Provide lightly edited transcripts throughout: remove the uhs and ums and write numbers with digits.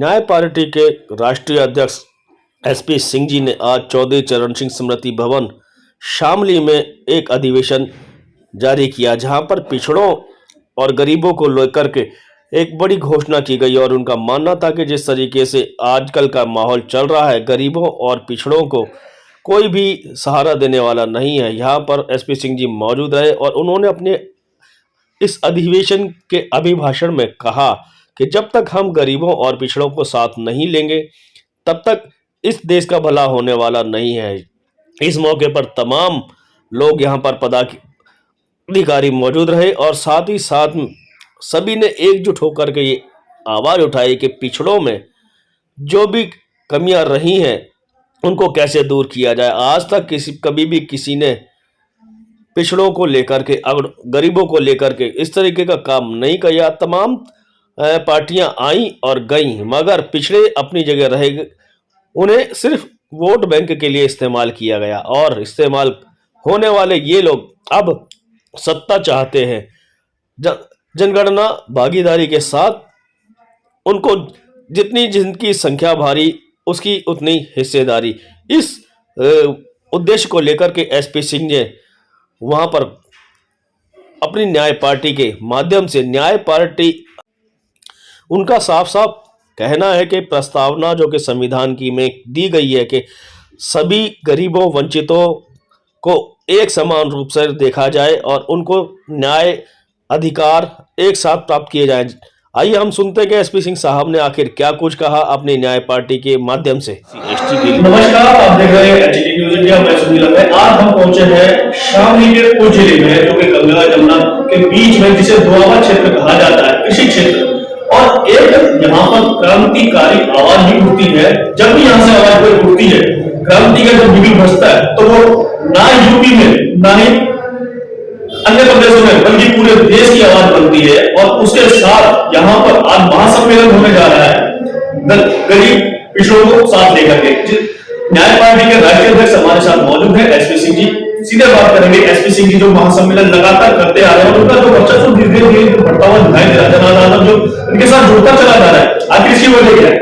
न्याय पार्टी के राष्ट्रीय अध्यक्ष एसपी सिंह जी ने आज चौधरी चरण सिंह स्मृति भवन शामली में एक अधिवेशन जारी किया, जहां पर पिछड़ों और गरीबों को लेकर के एक बड़ी घोषणा की गई। और उनका मानना था कि जिस तरीके से आजकल का माहौल चल रहा है, गरीबों और पिछड़ों को कोई भी सहारा देने वाला नहीं है। यहाँ पर एसपी सिंह जी मौजूद रहे और उन्होंने अपने इस अधिवेशन के अभिभाषण में कहा कि जब तक हम गरीबों और पिछड़ों को साथ नहीं लेंगे, तब तक इस देश का भला होने वाला नहीं है। इस मौके पर तमाम लोग यहाँ पर पदाधिकारी मौजूद रहे और साथ ही साथ सभी ने एकजुट होकर के ये आवाज उठाई कि पिछड़ों में जो भी कमियां रही हैं उनको कैसे दूर किया जाए। आज तक कभी भी किसी ने पिछड़ों को लेकर के, अगर गरीबों को लेकर के इस तरीके का काम नहीं किया। तमाम पार्टियां आई और गईं, मगर पिछड़े अपनी जगह रहे। उन्हें सिर्फ वोट बैंक के लिए इस्तेमाल किया गया और इस्तेमाल होने वाले ये लोग अब सत्ता चाहते हैं। जनगणना भागीदारी के साथ उनको जितनी जिनकी संख्या भारी, उसकी उतनी हिस्सेदारी। इस उद्देश्य को लेकर के एसपी सिंह ने वहां पर अपनी न्याय पार्टी के माध्यम से, न्याय पार्टी उनका साफ साफ कहना है कि प्रस्तावना जो कि संविधान की में दी गई है कि सभी गरीबों वंचितों को एक समान रूप से देखा जाए और उनको न्याय अधिकार एक साथ प्राप्त किए जाएं। आइए हम सुनते हैं कि एसपी सिंह साहब ने आखिर क्या कुछ कहा अपनी न्याय पार्टी के माध्यम से। नमस्कार, आप देख रहे हैं एचटी न्यूज इंडिया। मैं सुनील है। आज हम पहुंचे हैं शामली के उस जिले में जो कि गंगा जमुना के बीच में, जिसे दुआबा क्षेत्र कहा जाता है, कृषि क्षेत्र। और एक यहाँ पर क्रांतिकारी आवाज भी उठती है। जब भी यहाँ से आवाज कोई उठती है, क्रांति का जब बिगुल बजता है, तो वो ना यूपी में ना ही अन्य प्रदेशों में बल्कि पूरे देश की आवाज बनती है। और उसके साथ यहाँ पर आज महासम्मेलन होने जा रहा है गरीब पिछड़ों को साथ लेकर के। न्याय पार्टी के राष्ट्रीय अध्यक्ष हमारे साथ मौजूद है एसपी सिंह जी। सीधे बात करेंगे एसपी सिंह जी, जो महासम्मेलन लगातार करते आ रहे हैं और उनका जो वर्चस्व धीरे धीरे बढ़ता हुआ दिखाई दे रहा है, जो उनके साथ जुड़ता चला जा रहा है। आखिर इसकी वजह क्या है?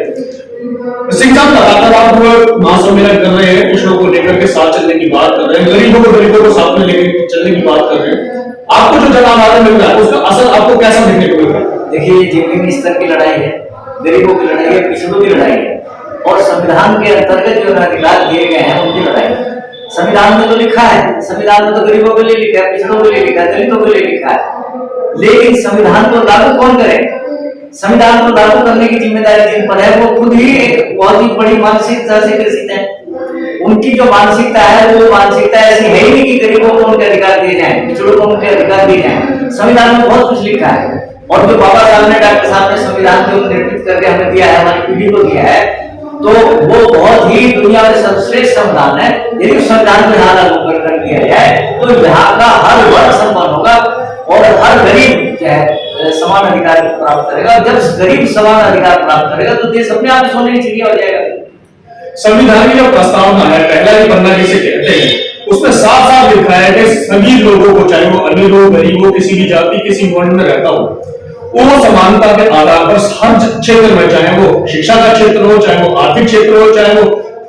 सिंह साहब, लगातार आप महासम्मेलन कर रहे हैं, पिछड़ों को लेकर के साथ चलने की बात कर रहे हैं, गरीबों को साथ में लेकर चलने की बात कर रहे हैं। आपको जो जनाधार मिल रहा है उसका असर आपको कैसा देखने को मिल रहा है? देखिए, जमीनी स्तर की लड़ाई है, गरीबों की लड़ाई है, पिछड़ों की लड़ाई है और संविधान के अंतर्गत जो अधिकार दिए गए हैं उनकी लड़ाई है। संविधान में तो लिखा है, संविधान में तो गरीबों के लिए लिखा है, पिछड़ों के लिए लिखा है, दलितों के लिए लिखा है, लेकिन संविधान को लागू कौन करे? संविधान को लागू करने की जिम्मेदारी जिन पर है वो खुद ही एक बहुत ही बड़ी मानसिकता से ग्रसित है। उनकी जो मानसिकता है वो मानसिकता ऐसी है ही नहीं कि गरीबों को उनके अधिकार दिए जाएं, पिछड़ों को उनके अधिकार दिए जाएं। संविधान में बहुत कुछ लिखा है और जो बाबा साहब ने, डॉक्टर साहब ने संविधान को निर्मित करके हमें दिया है, हमारी पीढ़ी को दिया है, तो वो बहुत ही दुनिया में सर्वश्रेष्ठ संविधान है। यदि संविधान को यहाँ लागू कर दिया जाए तो यहाँ का हर वर्ग सम्मान होगा और हर गरीब समान अधिकार प्राप्त करेगा। जब गरीब समान अधिकार प्राप्त करेगा तो देश अपने आप सोने की चिड़िया हो जाएगा। संविधान की जो प्रस्तावना है, पहला ही पन्ना जिसे कहते हैं, उसमें साफ साफ लिखा है कि सभी लोगों को, चाहे वो अमीर हो, गरीब हो, किसी भी जाति, किसी वर्ण में रहता हो, वो समानता के आधार पर हर क्षेत्र में, चाहे वो शिक्षा का क्षेत्र हो, चाहे वो आर्थिक क्षेत्र हो, चाहे वो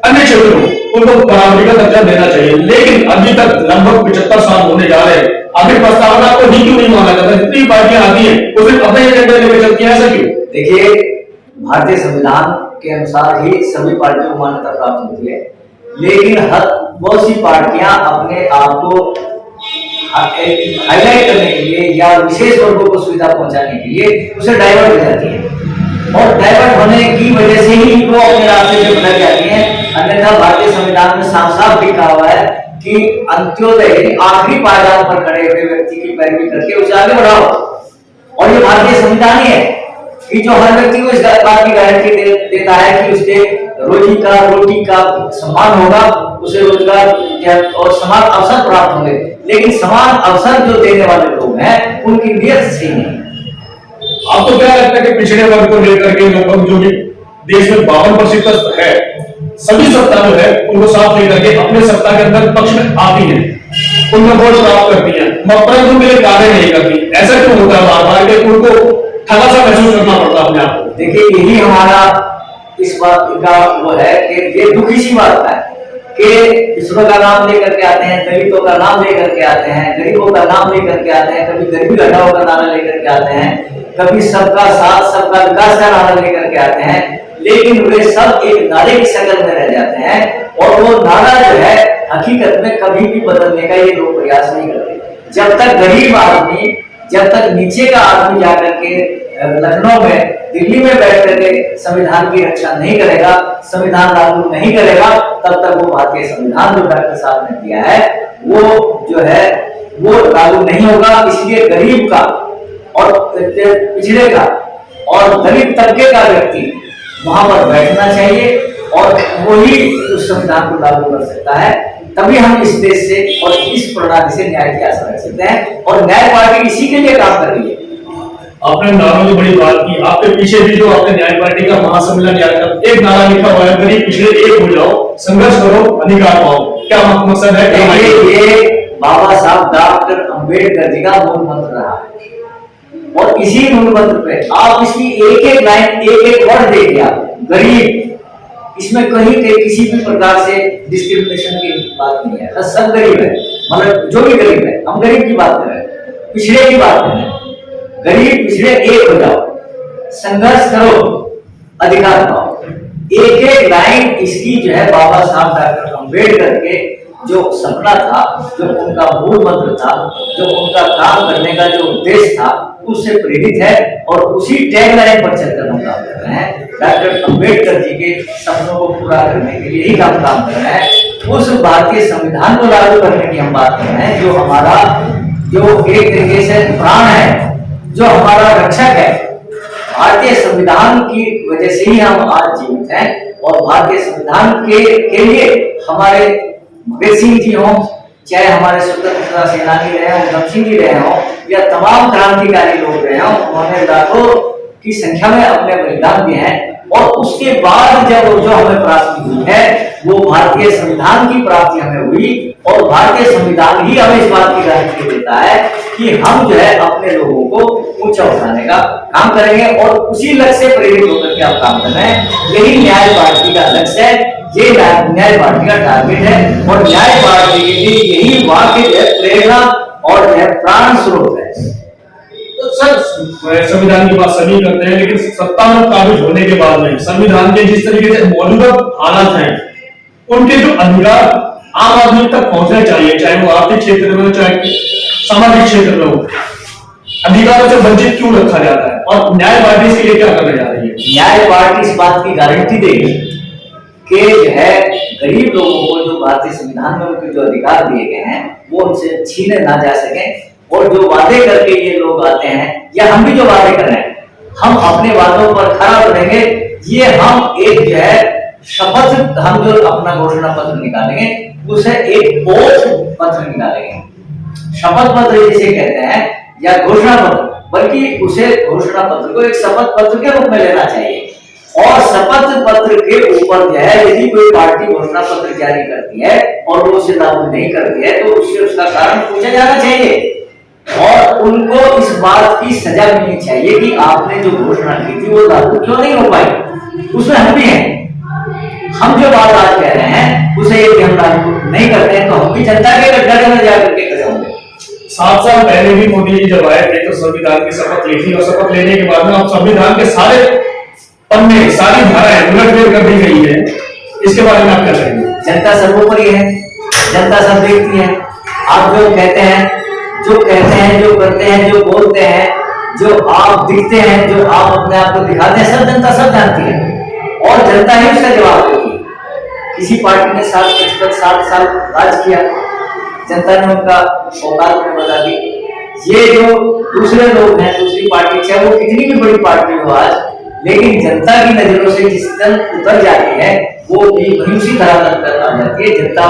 अन्य क्षेत्र हो, उनको बराबरी का दर्जा देना चाहिए। लेकिन अभी तक लगभग 75 साल होने जा रहे हैं, अभी प्रस्तावना को ही क्यों नहीं माना जाता? जितनी पार्टियां आती है वो सिर्फ अपने एजेंडे लेकर चलती है, ऐसा क्यों? देखिए, भारतीय संविधान के अनुसार ही सभी पार्टियों को मान्यता प्राप्त होती है, लेकिन बहुत सी पार्टियां अपने आप को हाईलाइट करने के लिए या विशेष वर्गों को सुविधा पहुंचाने के लिए उसे डाइवर्ट हो जाती है और डाइवर्ट होने की वजह से ही वो अपने रास्ते से भटक जाती है। अन्यथा भारतीय संविधान में साफ साफ लिखा हुआ है कि अंत्योदय, आखिरी पायदान पर खड़े हुए व्यक्ति की पैरवी करके उसे आगे बढ़ाओ। और ये भारतीय संविधान ही है कि जो हर व्यक्ति को इस बात की गारंटी देता है कि उसके रोटी का सम्मान होगा, उसे रोजगार और समान अवसर प्राप्त होंगे। लेकिन समान अवसर जो देने वाले लोग हैं उनकी नीयत सही नहीं। आपको क्या लगता है कि पिछड़े वर्ग को लेकर के लगभग जो भी देश में 52% है, सभी सत्ता जो है उनको साथ लेकर के अपने सत्ता के अंदर पक्ष में आती है, उनको वोट प्राप्त करती है, परंतु उनके लिए कार्य नहीं करती? ऐसा क्यों होता है बार बार कि उनको ठगा सा महसूस करना पड़ता है अपने आप को? देखिए, यही हमारा इस बात का वो है कि ये दुख इसी बात का है कि पिछड़ों का नाम लेकर के आते हैं, दलितों का नाम लेकर के आते हैं, गरीबों का नाम लेकर के आते हैं, कभी गरीबी हटाओ का नारा लेकर के आते हैं, कभी सबका साथ सबका विकास का नारा लेकर के आते हैं, लेकिन वे सब एक नारे की शक्ल में रह जाते हैं और वो नारा जो है हकीकत में कभी भी बदलने का ये लोग प्रयास नहीं करते। जब तक गरीब आदमी, जब तक नीचे का आदमी जाकर के लखनऊ में, दिल्ली में बैठ करके संविधान की रक्षा नहीं करेगा, संविधान लागू नहीं करेगा, तब तक वो भारतीय संविधान जो डॉक्टर साहब ने दिया है वो जो है वो लागू नहीं होगा। इसलिए गरीब का और पिछड़े का और दलित तबके का व्यक्ति वहां पर बैठना चाहिए और वही उस संविधान को लागू कर सकता है। तभी हम इस देश से और इस प्रणाली से न्याय की आशा रख सकते हैं और न्याय पार्टी इसी के लिए काम कर रही है। आपने नारों की बड़ी बात की, आपके पीछे भी जो आपने न्याय पार्टी का महासम्मेलन याद कर एक नारा लिखा हुआ है, गरीब पिछड़े एक हो जाओ, संघर्ष करो, अधिकार पाओ। क्या मकसद है? ये बाबा साहब डॉक्टर अंबेडकर जी का मूल मंत्र रहा है और इसी मूल मंत्र पे आप इसकी एक एक लाइन, एक एक वर्ड देखिए। आप गरीब, इसमें कहीं के किसी भी प्रकार से डिस्क्रिमिनेशन की बात नहीं है, सब गरीब है, मतलब जो भी गरीब है, हम गरीब की बात कर रहे हैं, पिछड़े की बात कर रहे हैं। गरीब पिछड़े एक हो जाओ, संघर्ष करो, अधिकार पाओ। एक एक लाइन इसकी जो है बाबा साहब डॉक्टर अंबेडकर के जो सपना था, जो उनका मूल मंत्र था, जो उनका काम करने का जो उद्देश्य था, उससे प्रेरित है और उसी टैगलाइन पर चलकर हम काम कर रहे हैं। डॉक्टर अंबेडकर जी के सपनों को पूरा करने के लिए ही काम कर रहे हैं। उस भारतीय संविधान को लागू करने की हम बात कर रहे हैं, जो हमारा जो एक तरीके से प्राण है, जो हमारा रक्षक है। भारतीय संविधान की वजह से ही हम आज जीवित हैं और भारतीय संविधान के लिए हमारे भगत सिंह जी हों, चाहे हमारे स्वतंत्रता सेनानी रहे हों, उधम सिंह जी रहे हों, या तमाम क्रांतिकारी लोग रहे हों, उन्होंने लाखों की संख्या में अपने बलिदान दिए हैं और उसके बाद जब जो हमें प्राप्ति हुई है वो भारतीय संविधान की प्राप्ति हमें हुई और भारतीय संविधान ही हमें इस बात की गारंटी देता है कि हम जो है अपने लोगों को ऊंचा उठाने का काम करेंगे और उसी लक्ष्य से प्रेरित होकर के आप काम कर रहे हैं। यही न्याय पार्टी का लक्ष्य है, ये न्याय पार्टी का टारगेट है और न्याय पार्टी के लिए यही वाक्य प्रेरणा और प्राण स्रोत है। तो सर, संविधान की बात सभी करते हैं, लेकिन सत्ता में काबिज होने के बाद में संविधान के जिस तरीके से मौजूदा हालात हैं, उनके जो अधिकार आम आदमी तक पहुंचने चाहिए, चाहे वो आर्थिक क्षेत्र में हो, चाहे सामाजिक क्षेत्र में हो, अधिकारों से वंचित क्यों रखा जाता है और न्याय पार्टी इसके लिए क्या करने जा रही है? न्याय पार्टी इस बात की गारंटी देगी कि जो है गरीब लोगों को जो भारतीय संविधान में उनके जो अधिकार दिए गए हैं वो उनसे छीने ना जा सके और जो वादे करके ये लोग आते हैं या हम भी जो वादे कर रहे हैं, हम अपने वादों पर खरा उतरेंगे। ये हम एक जो है शपथ, हम जो अपना घोषणा पत्र निकालेंगे उसे एक ओथ पत्र निकालेंगे। शपथ पत्र जिसे कहते हैं या घोषणा पत्र, बल्कि उसे घोषणा पत्र को एक शपथ पत्र के रूप में लेना चाहिए और शपथ पत्र के ऊपर जो है यदि कोई पार्टी घोषणा पत्र जारी करती है और वो उसे लागू नहीं करती है तो उससे उसका कारण पूछा जाना चाहिए और उनको इस बात की सजा मिलनी चाहिए कि आपने जो घोषणा की थी वो लागू क्यों नहीं हो पाई। उसमें हम भी हैं, हम जो बात आज कह रहे हैं उसे यदि हम लागू नहीं करते हैं तो हम भी जनता के गड्ढे में जाकर के खड़े होंगे। 7 साल पहले भी मोदी जी जब आए थे तो संविधान की शपथ ली थी और शपथ लेने के बाद में अब संविधान के सारे पन्ने, सारी धाराएं उलटफेर कर दी गई है, इसके बारे में आप क्या कहेंगे? जनता सर्वोपरि है, जनता सब देखती है। आप जो कहते हैं, जो करते हैं, जो बोलते हैं, जो आप दिखते हैं, जो आप अपने आप को दिखाते हैं, सब जनता सब जानती है और जनता ही उसका जवाब देती है। किसी पार्टी ने 60 साल राज किया, जनता ने उनका औकात में बता दी। ये जो दूसरे लोग हैं, दूसरी पार्टी, चाहे वो कितनी भी बड़ी पार्टी हो आज, लेकिन जनता की नजरों से जिस तरह उतर जाती है वो भी वही उसी तरह तक आ जाती है। जनता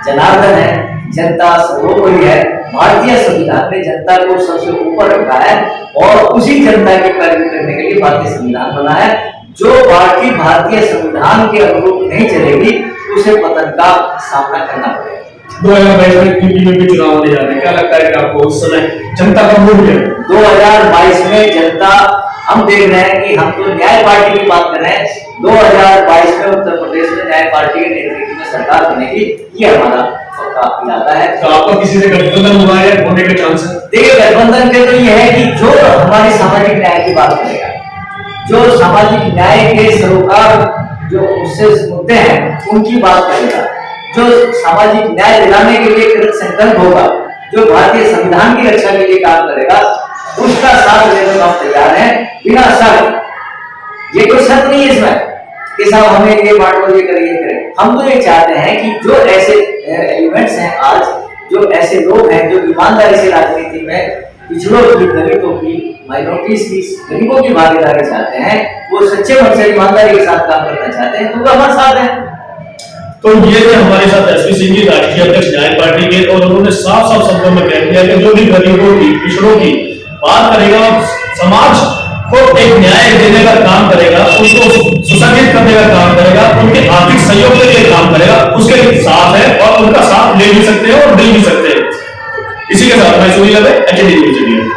जनार्दन है, जनता सर्वोपरि है। भारतीय संविधान ने जनता को सबसे ऊपर रखा है और उसी जनता के कार्य करने के लिए भारतीय संविधान बना है। जो पार्टी भारतीय संविधान के अनुरूप नहीं चलेगी उसे पतन का सामना करना पड़ेगा। 2022 में यूपी में भी चुनाव होने जा रहे हैं, क्या लगता है कि आपको उस समय जनता का मूड है? 2022 में जनता, हम देख रहे हैं कि हम तो न्याय पार्टी की बात कर रहे हैं, 2022 में उत्तर प्रदेश में न्याय पार्टी के नेतृत्व में सरकार बनेगी, ये हमारा पक्का इरादा है। तो आपका किसी से गठबंधन हुआ है, होने के चांस है? देखिए, गठबंधन के तो ये है कि जो हमारी सामाजिक न्याय की बात करेगा, जो सामाजिक न्याय के सरोकार जो उससे मुद्दे हैं उनकी बात करेगा, जो सामाजिक न्याय दिलाने के लिए कृत संकल्प होगा, जो भारतीय संविधान की रक्षा के लिए काम करेगा, उसका साथ देने को हम तैयार हैं बिना शर्त। ये कोई शर्त नहीं है इसमें कि साहब हमें ये बांटो, ये करें। हम तो ये चाहते हैं कि जो ऐसे एलिमेंट्स हैं आज, जो ऐसे लोग हैं जो ईमानदारी से राजनीति में पिछड़ों की, दलितों की, माइनॉरिटीज की, गरीबों की भागीदारी चाहते हैं, वो सच्चे मन से ईमानदारी के साथ काम करना चाहते हैं, तो वो हमारे साथ है। तो ये थे हमारे साथ एसपी सिंह जी, राष्ट्रीय अध्यक्ष न्याय पार्टी के, और उन्होंने साफ साफ शब्दों में कह दिया कि जो भी गरीबों की, पिछड़ों की बात करेगा, समाज को एक न्याय देने का काम करेगा, उनको सुसंगठित करने का काम करेगा, उनके आर्थिक सहयोग के लिए काम करेगा, उसके लिए साथ है और उनका साथ ले भी सकते हैं और मिल भी सकते हैं। इसी के साथ मैं सुनील है, एचडी न्यूज़ इंडिया।